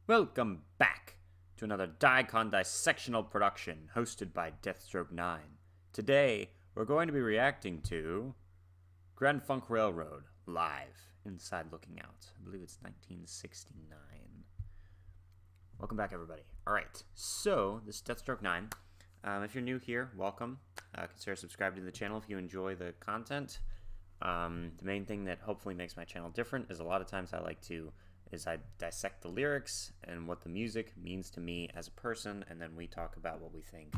Welcome back to another dicondissectional production hosted by Deathstroke9. Today, we're going to be reacting to Grand Funk Railroad live, Inside Looking Out. I believe it's 1969. Welcome back, everybody. Alright, so this is Deathstroke9. If you're new here, welcome. Consider subscribing to the channel if you enjoy the content. The main thing that hopefully makes my channel different is a lot of times I dissect the lyrics and what the music means to me as a person, and then we talk about what we think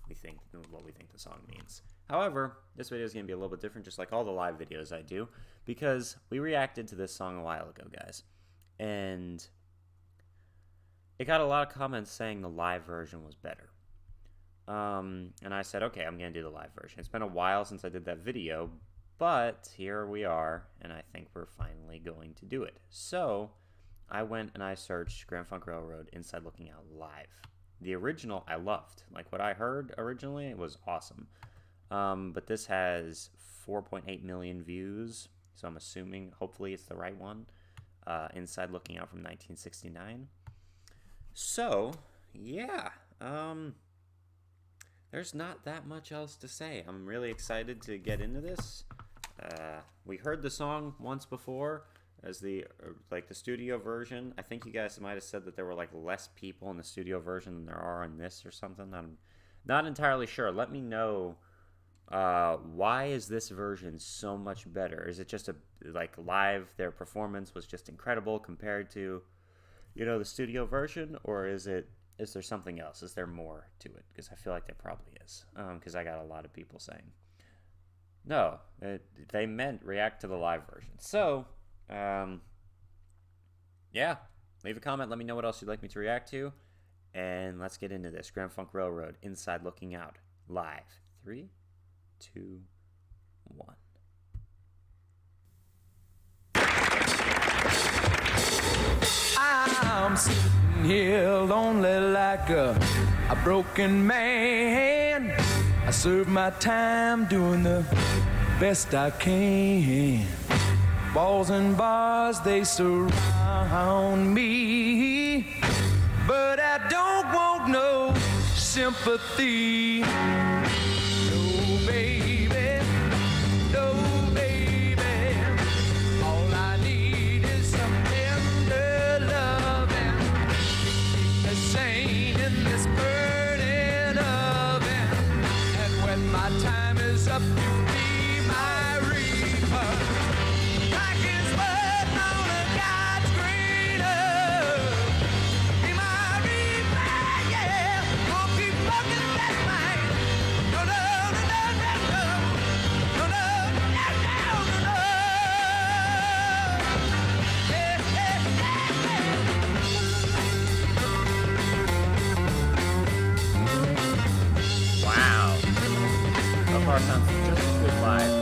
the song means. However, this video is going to be a little bit different, just like all the live videos I do, because we reacted to this song a while ago, guys, and it got a lot of comments saying the live version was better. And I said, okay, I'm going to do the live version. It's been a while since I did that video, but here we are, and I think we're finally going to do it. So I went and I searched Grand Funk Railroad Inside Looking Out live. The original I loved. Like what I heard originally, it was awesome. But this has 4.8 million views, so I'm assuming, hopefully it's the right one. Inside Looking Out from 1969. So, yeah. There's not that much else to say. I'm really excited to get into this. We heard the song once before as the studio version. I think you guys might have said that there were like less people in the studio version than there are in this or something. I'm not entirely sure. Let me know why is this version so much better? Is it just live, their performance was just incredible compared to, the studio version, or is there something else? Is there more to it? Because I feel like there probably is. Because I got a lot of people saying no, they meant react to the live version. So, yeah, leave a comment. Let me know what else you'd like me to react to. And let's get into this. Grand Funk Railroad, Inside Looking Out, live. 3, 2, 1. I'm sitting here lonely like a broken man. I serve my time doing the best I can. Balls and bars, they surround me, but I don't want no sympathy. No, baby, no, baby. All I need is some tender loving. Keep me sane in this burning oven. And when my time is up, you be my reaper. Like it's mud on a God's green earth. Be my reaper, yeah. Gonna keep fucking that thing. No, no, no, no, no, no. No, no, no, no, no, no. Yeah, yeah, yeah, yeah. Wow. So far sounds just as good live.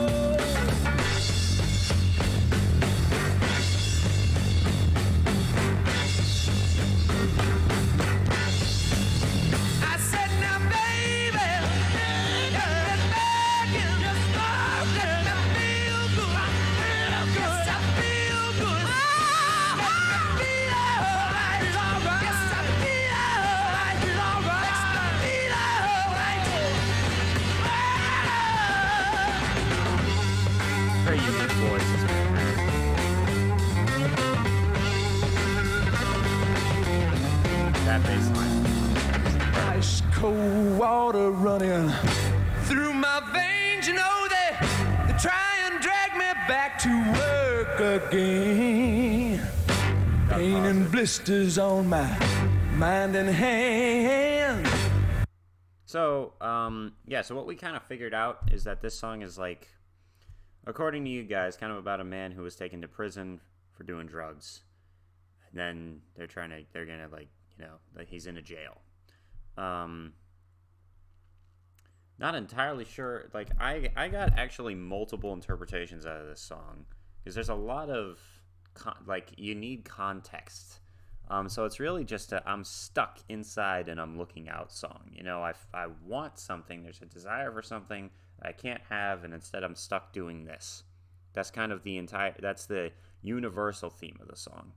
I said now, baby, just fucking, let me feel good. Yes, I feel good. Let me feel alright. Yes, I feel alright. Yes, I feel alright. Very unique voice. That bass line. Ice cold water running through my veins, they try and drag me back to work again. Pain and blisters on my mind and hand. So, yeah, so what we kind of figured out is that this song is like, according to you guys, kind of about a man who was taken to prison for doing drugs. And then they're gonna he's in a jail. Not entirely sure. Like, I got actually multiple interpretations out of this song, because there's a lot of, you need context. So it's really just I'm stuck inside and I'm looking out song. I want something. There's a desire for something that I can't have, and instead I'm stuck doing this. That's kind of that's the universal theme of the song.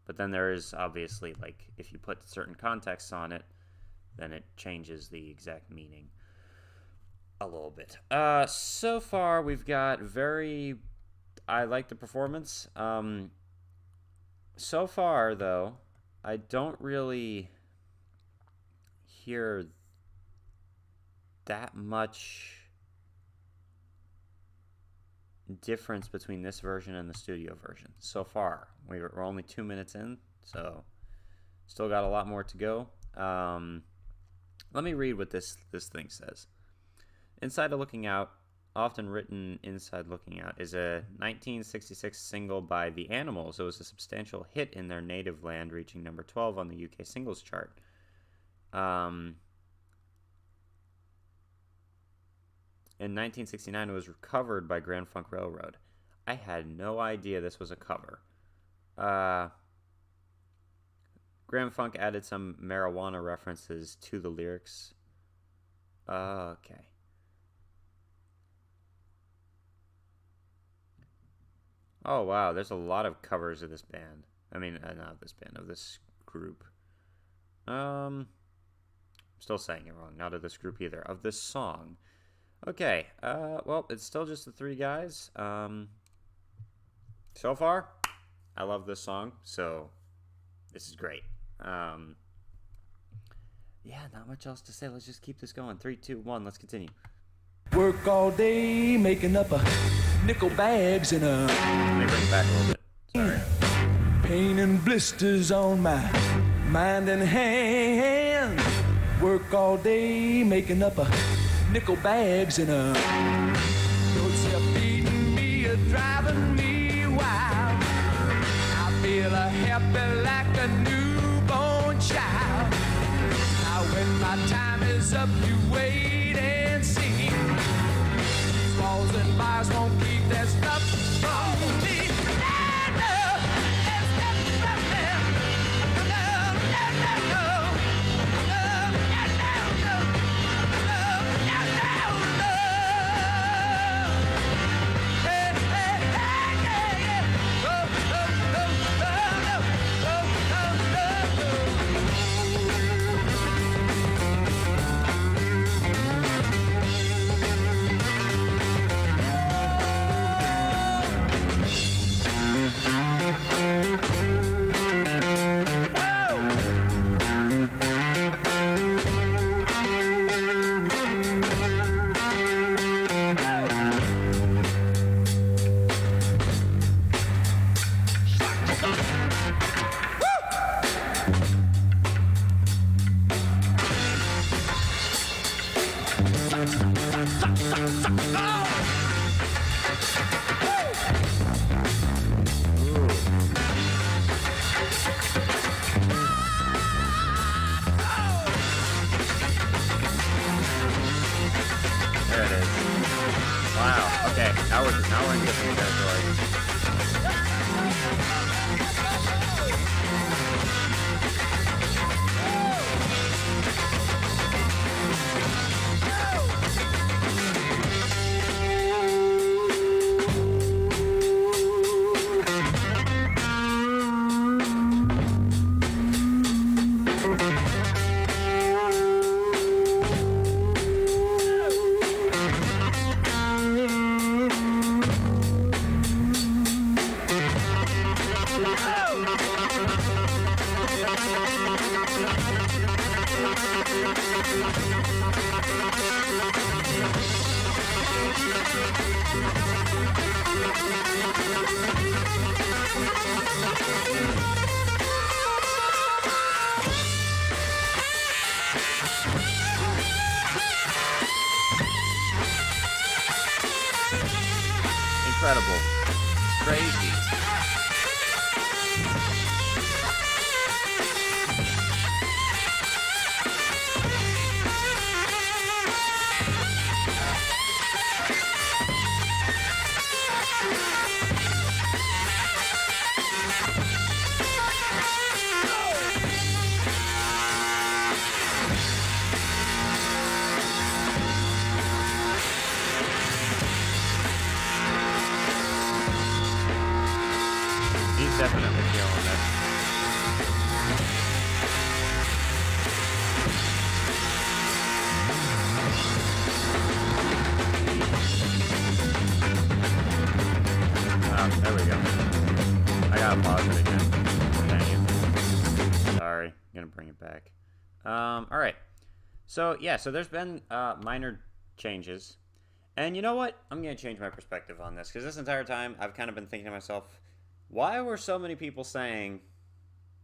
But then there is obviously, like, if you put certain contexts on it, then it changes the exact meaning a little bit. So far we've got I like the performance. So far, though, I don't really hear that much difference between this version and the studio version so far. We're only 2 minutes in, so still got a lot more to go. Let me read what this thing says. Inside of Looking Out, often written Inside Looking Out, is a 1966 single by The Animals. It was a substantial hit in their native land, reaching number 12 on the UK singles chart. In 1969, it was covered by Grand Funk Railroad. I had no idea this was a cover. Grand Funk added some marijuana references to the lyrics. Okay. Oh, wow. There's a lot of covers of this band. I mean, not this band, of this group. I'm still saying it wrong. Not of this group either. Of this song. Okay. Well, it's still just the three guys. So far, I love this song. So, this is great. Yeah, not much else to say. Let's just keep this going. 3, 2, 1. Let's continue. Work all day making up a nickel bags and a... Let me bring it back a little bit. Sorry. Pain and blisters on my mind and hand. Work all day making up a nickel bags and a... Those are beating me, driving me wild. I feel happy like a newborn child. Now when my time is up, you wait and see. Walls and bars won't keep that stuff from me. There it is. Wow. Okay. Now we're in different territory. Incredible. Crazy. He's definitely feeling it. There we go. I gotta pause it again. Dang it. Sorry. I'm gonna bring it back. Alright. So, yeah, so there's been minor changes. And you know what? I'm gonna change my perspective on this, because this entire time I've kind of been thinking to myself, why were so many people saying,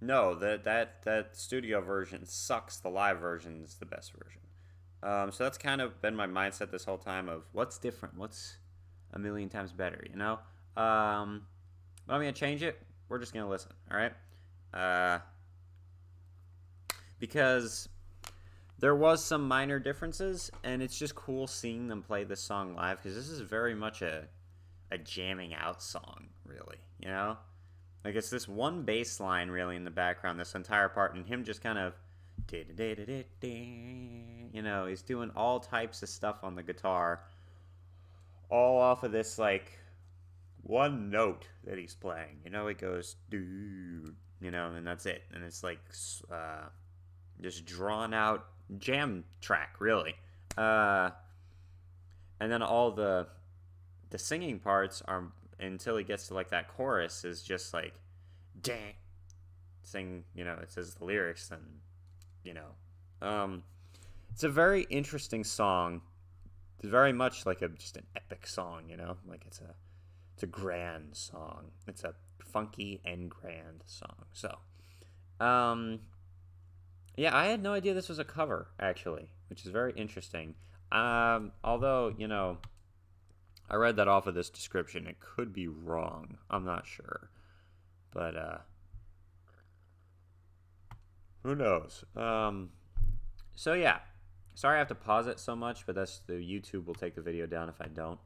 no, that studio version sucks, the live version is the best version? So that's kind of been my mindset this whole time of what's different, what's a million times better, you know? But I'm going to change it. We're just going to listen, all right? Because there was some minor differences, and it's just cool seeing them play this song live, because this is very much a jamming out song, really, you know? Like, it's this one bass line, really, in the background, this entire part, and him just kind of, you know, he's doing all types of stuff on the guitar, all off of this, like, one note that he's playing. You know, it goes, dude, you know, and that's it. And it's like, just drawn out jam track, really. And then all the singing parts are, until he gets to like that chorus, is just like, dang, sing, you know, it says the lyrics, and, you know, it's a very interesting song. It's very much like just an epic song, you know, like it's a grand song. It's a funky and grand song. So, yeah, I had no idea this was a cover, actually, which is very interesting. Although, you know, I read that off of this description. It could be wrong. I'm not sure. But, who knows? So, yeah. Sorry I have to pause it so much, but that's the YouTube will take the video down if I don't.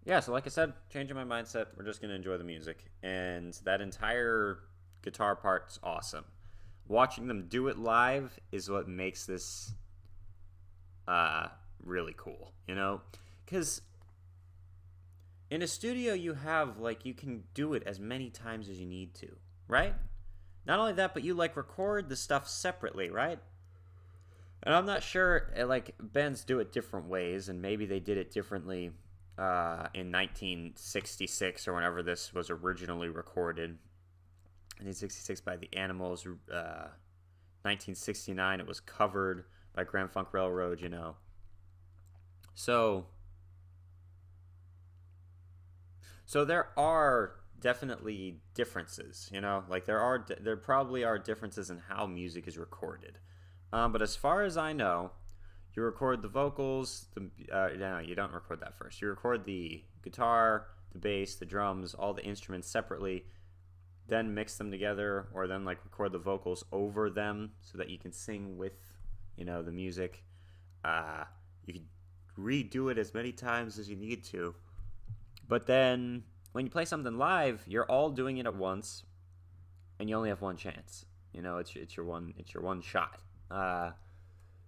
Yeah, so like I said, changing my mindset. We're just going to enjoy the music. And that entire guitar part's awesome. Watching them do it live is what makes this really cool, you know? Because in a studio, you have, like, you can do it as many times as you need to, right? Not only that, but you, like, record the stuff separately, right? And I'm not sure, like, bands do it different ways, and maybe they did it differently in 1966 or whenever this was originally recorded. 1966 by the Animals. 1969 it was covered by Grand Funk Railroad, you know. So there are definitely differences, you know. Like there probably are differences in how music is recorded. But as far as I know, you record the vocals. No, you don't record that first. You record the guitar, the bass, the drums, all the instruments separately, then mix them together, or then like record the vocals over them so that you can sing with, you know, the music. You can redo it as many times as you need to. But then when you play something live, you're all doing it at once, and you only have one chance. You know, it's your one shot.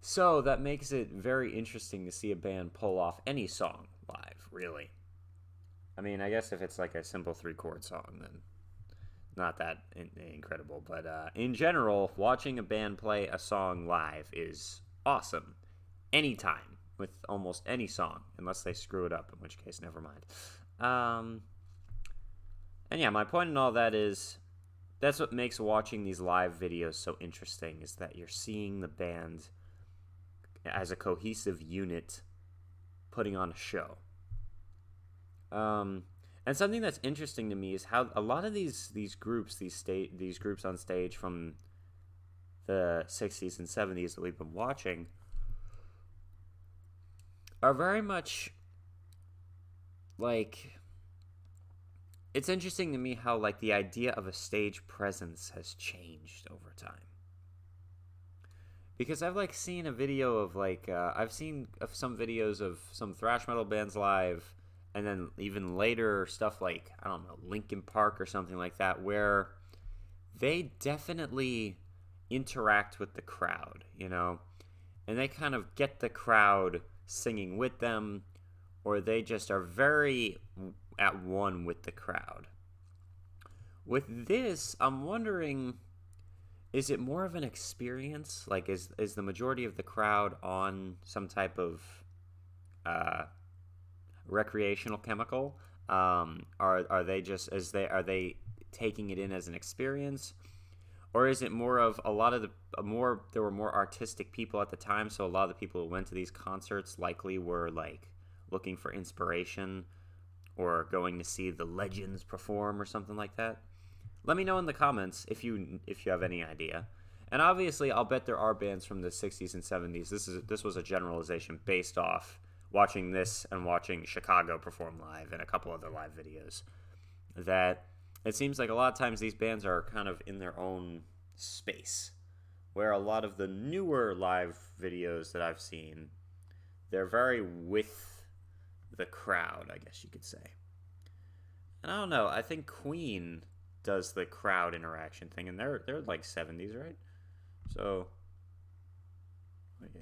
So that makes it very interesting to see a band pull off any song live, really. I mean, I guess if it's like a simple 3-chord song, then not that incredible. But in general, watching a band play a song live is awesome. Anytime, with almost any song, unless they screw it up, in which case, never mind. And yeah, my point in all that is, that's what makes watching these live videos so interesting, is that you're seeing the band as a cohesive unit putting on a show. And something that's interesting to me is how a lot of these groups on stage from the 60s and 70s that we've been watching are very much like, it's interesting to me how like the idea of a stage presence has changed over time. Because I've like seen a video of like I've seen some videos of some thrash metal bands live, and then even later stuff like, I don't know, Linkin Park or something like that, where they definitely interact with the crowd, you know, and they kind of get the crowd singing with them, or they just are very at one with the crowd. With this, I'm wondering, is it more of an experience? Like, is the majority of the crowd on some type of recreational chemical? Are they just are they taking it in as an experience, or is it more of a lot of there were more artistic people at the time, so a lot of the people who went to these concerts likely were like looking for inspiration or going to see the legends perform or something like that? Let me know in the comments if you have any idea. And obviously, I'll bet there are bands from the 60s and 70s. This was a generalization based off watching this and watching Chicago perform live and a couple other live videos. That it seems like a lot of times these bands are kind of in their own space, where a lot of the newer live videos that I've seen, they're very with the crowd, I guess you could say. And I don't know, I think Queen does the crowd interaction thing, and they're like 70s, right? So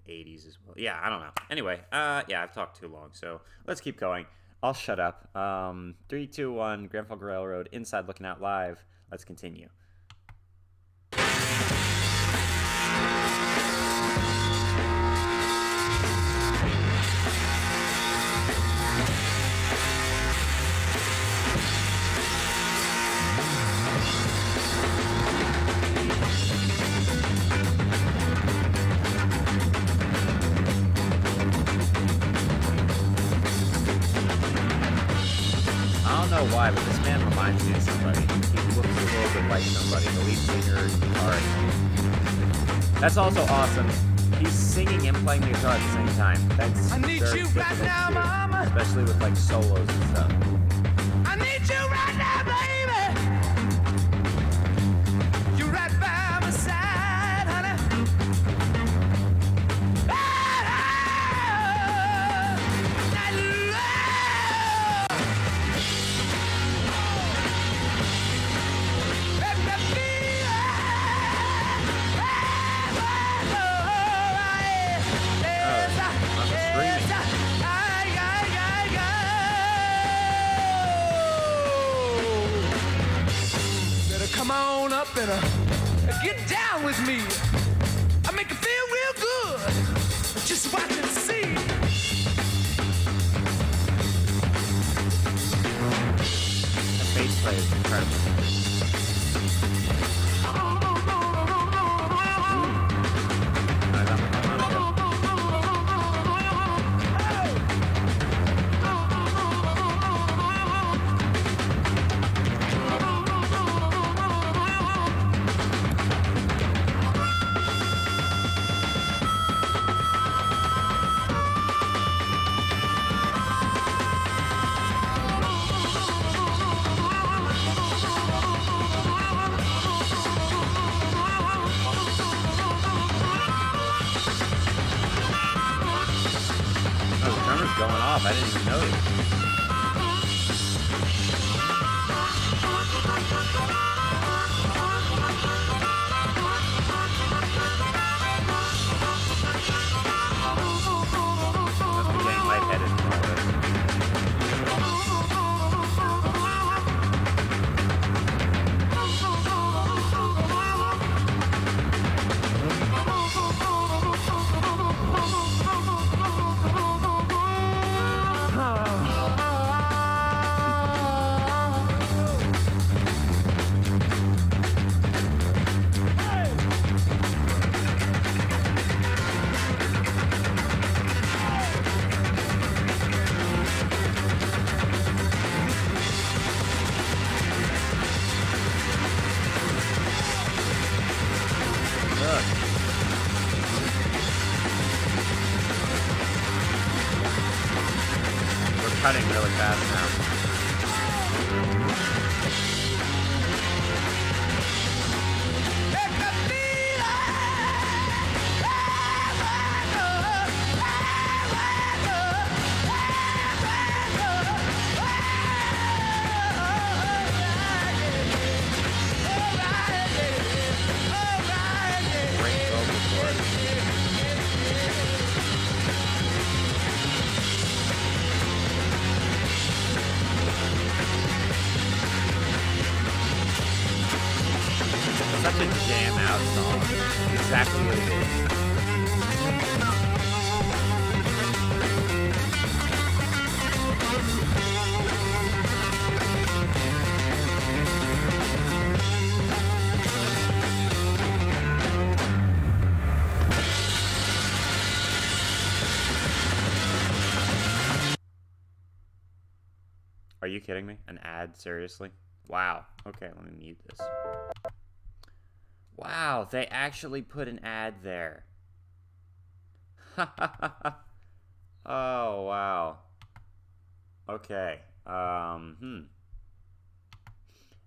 80s as well. Yeah, I don't know. Anyway, yeah, I've talked too long, so let's keep going. I'll shut up. 3, 2, 1, Grand Funk Railroad, Inside Looking Out Live. Let's continue. Why, but this man reminds me of somebody. He looks a little bit like somebody. The lead singer, guitarist. That's also awesome. He's singing and playing the guitar at the same time. That's very difficult right now, to do, Mama. Especially with like solos and stuff. I need you right now, baby. You're right by my side, honey. Come on up and get down with me. I make you feel real good. Just watch and see. The bass player is incredible. Going off. I didn't even notice. I'm getting lightheaded from all this. Cutting really fast now. Great vocal chords. a jam out song. Exactly what it is. Are you kidding me? An ad? Seriously? Wow. Okay, let me mute this. Wow, they actually put an ad there. Oh, wow. Okay.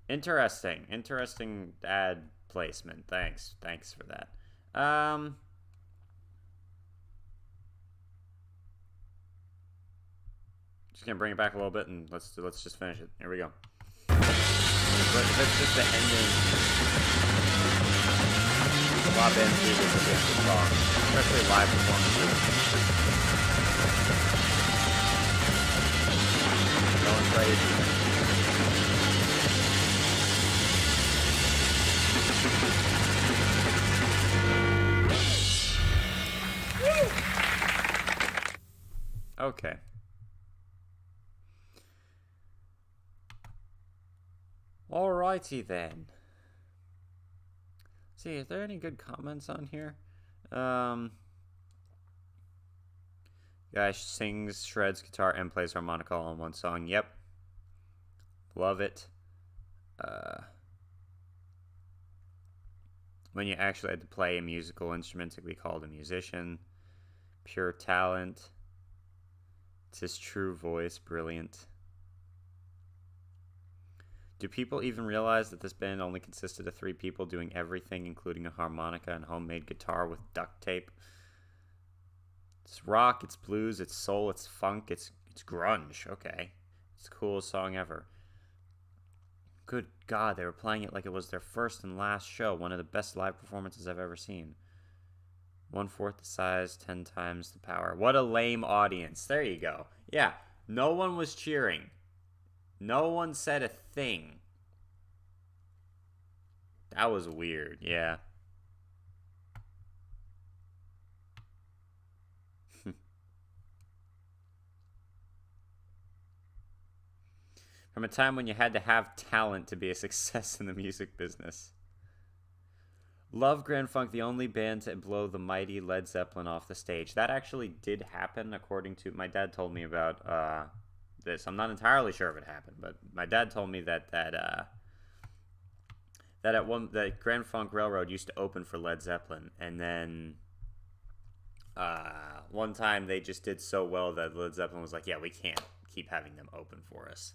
Interesting. Interesting ad placement. Thanks. Thanks for that. Just gonna bring it back a little bit and let's just finish it. Here we go. That's just the ending. A lot of bands do this with the song, especially live performances. Going crazy. Okay. Alrighty then. See, is there any good comments on here? Guy sings, shreds guitar, and plays harmonica all in one song. Yep. Love it. When you actually had to play a musical instrument to be called a musician. Pure talent. It's his true voice. Brilliant. Do people even realize that this band only consisted of 3 people doing everything, including a harmonica and homemade guitar with duct tape? It's rock, it's blues, it's soul, it's funk, it's grunge. Okay. It's the coolest song ever. Good God, they were playing it like it was their first and last show. One of the best live performances I've ever seen. 1/4 the size, 10 times the power. What a lame audience. There you go. Yeah, no one was cheering. No one said a thing. That was weird, yeah. From a time when you had to have talent to be a success in the music business. Love Grand Funk, the only band to blow the mighty Led Zeppelin off the stage. That actually did happen, according to... My dad told me about this. I'm not entirely sure if it happened, but my dad told me that that Grand Funk Railroad used to open for Led Zeppelin, and then one time they just did so well that Led Zeppelin was like, yeah, we can't keep having them open for us.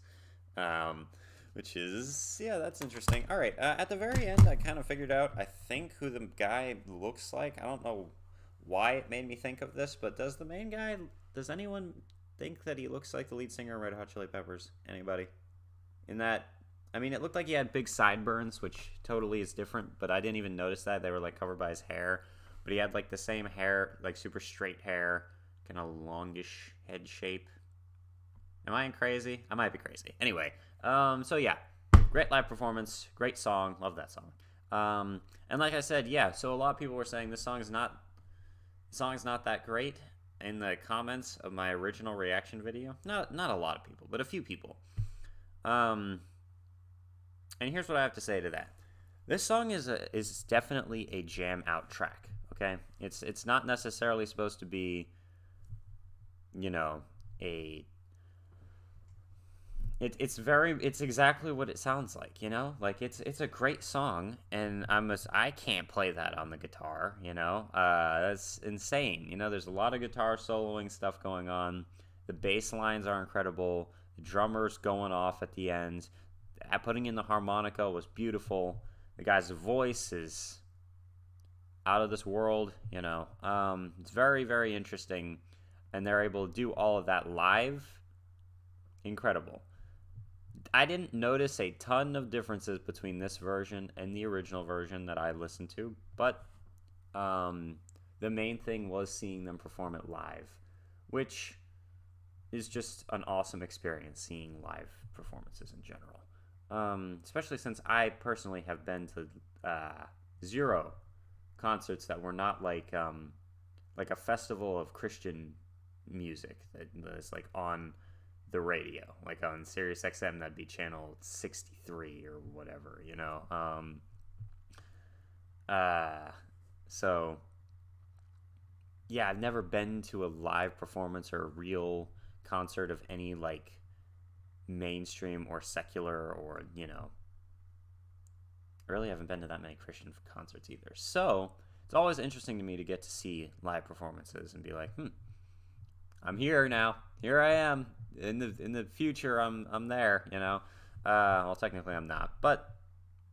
Which is, yeah, that's interesting. All right, at the very end, I kind of figured out, I think, who the guy looks like. I don't know why it made me think of this, but does anyone think that he looks like the lead singer of Red Hot Chili Peppers? Anybody? In that, I mean, it looked like he had big sideburns, which totally is different, but I didn't even notice that. They were, like, covered by his hair. But he had, like, the same hair, like, super straight hair, kind of longish head shape. Am I crazy? I might be crazy. Anyway, so yeah, great live performance, great song, love that song. And like I said, yeah, so a lot of people were saying the song's not that great in the comments of my original reaction video. Not a lot of people, but a few people. And here's what I have to say to that. This song is definitely a jam out track. Okay, it's not necessarily supposed to be, you know, It's exactly what it sounds like, you know? Like, it's a great song, and I can't play that on the guitar, you know? That's insane. You know, there's a lot of guitar soloing stuff going on. The bass lines are incredible. The drummer's going off at the end. Putting in the harmonica was beautiful. The guy's voice is out of this world, you know? It's very, very interesting, and they're able to do all of that live. Incredible. I didn't notice a ton of differences between this version and the original version that I listened to, but the main thing was seeing them perform it live, which is just an awesome experience, seeing live performances in general. Especially since I personally have been to 0 concerts that were not like a festival of Christian music that's like on the radio, like on Sirius XM. That'd be channel 63 or whatever, you know. So yeah, I've never been to a live performance or a real concert of any like mainstream or secular, or, you know, I really haven't been to that many Christian concerts either. So it's always interesting to me to get to see live performances and be like, I'm here now. Here I am. In the future, I'm there, you know. Well, technically I'm not, but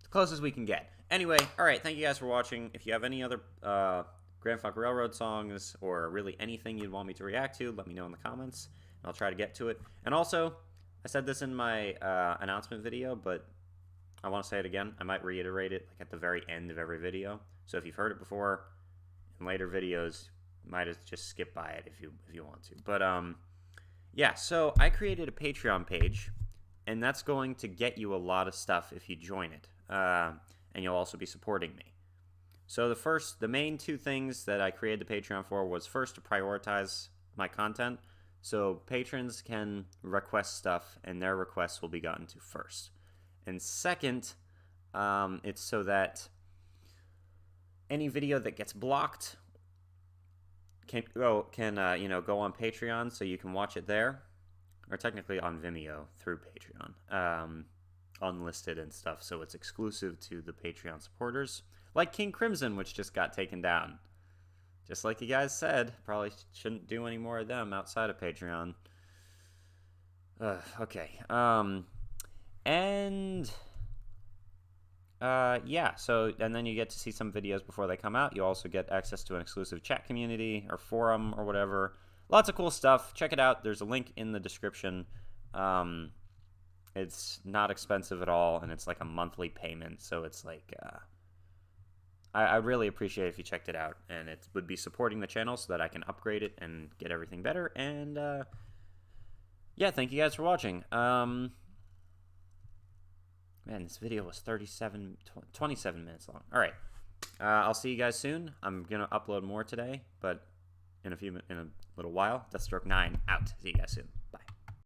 as close as we can get. Anyway, all right, thank you guys for watching. If you have any other Grand Funk Railroad songs, or really anything you'd want me to react to, let me know in the comments, and I'll try to get to it. And also, I said this in my announcement video, but I want to say it again. I might reiterate it like at the very end of every video. So if you've heard it before, in later videos, you might just skip by it if you want to. But yeah, so I created a Patreon page, and that's going to get you a lot of stuff if you join it, and you'll also be supporting me. So the main two things that I created the Patreon for was, first, to prioritize my content, so patrons can request stuff, and their requests will be gotten to first. And second, it's so that any video that gets blocked can go on Patreon, so you can watch it there, or technically on Vimeo through Patreon, unlisted and stuff, so it's exclusive to the Patreon supporters, like King Crimson, which just got taken down. Just like you guys said, probably shouldn't do any more of them outside of Patreon. Okay. Yeah, so, and then you get to see some videos before they come out. You also get access to an exclusive chat community or forum or whatever. Lots of cool stuff. Check it out. There's a link in the description. It's not expensive at all, and it's like a monthly payment, so it's like, I'd really appreciate it if you checked it out, and it would be supporting the channel so that I can upgrade it and get everything better. And yeah, thank you guys for watching. Man, this video was 27 minutes long. All right, I'll see you guys soon. I'm gonna upload more today, but in a little while. Deathstroke 9 out. See you guys soon.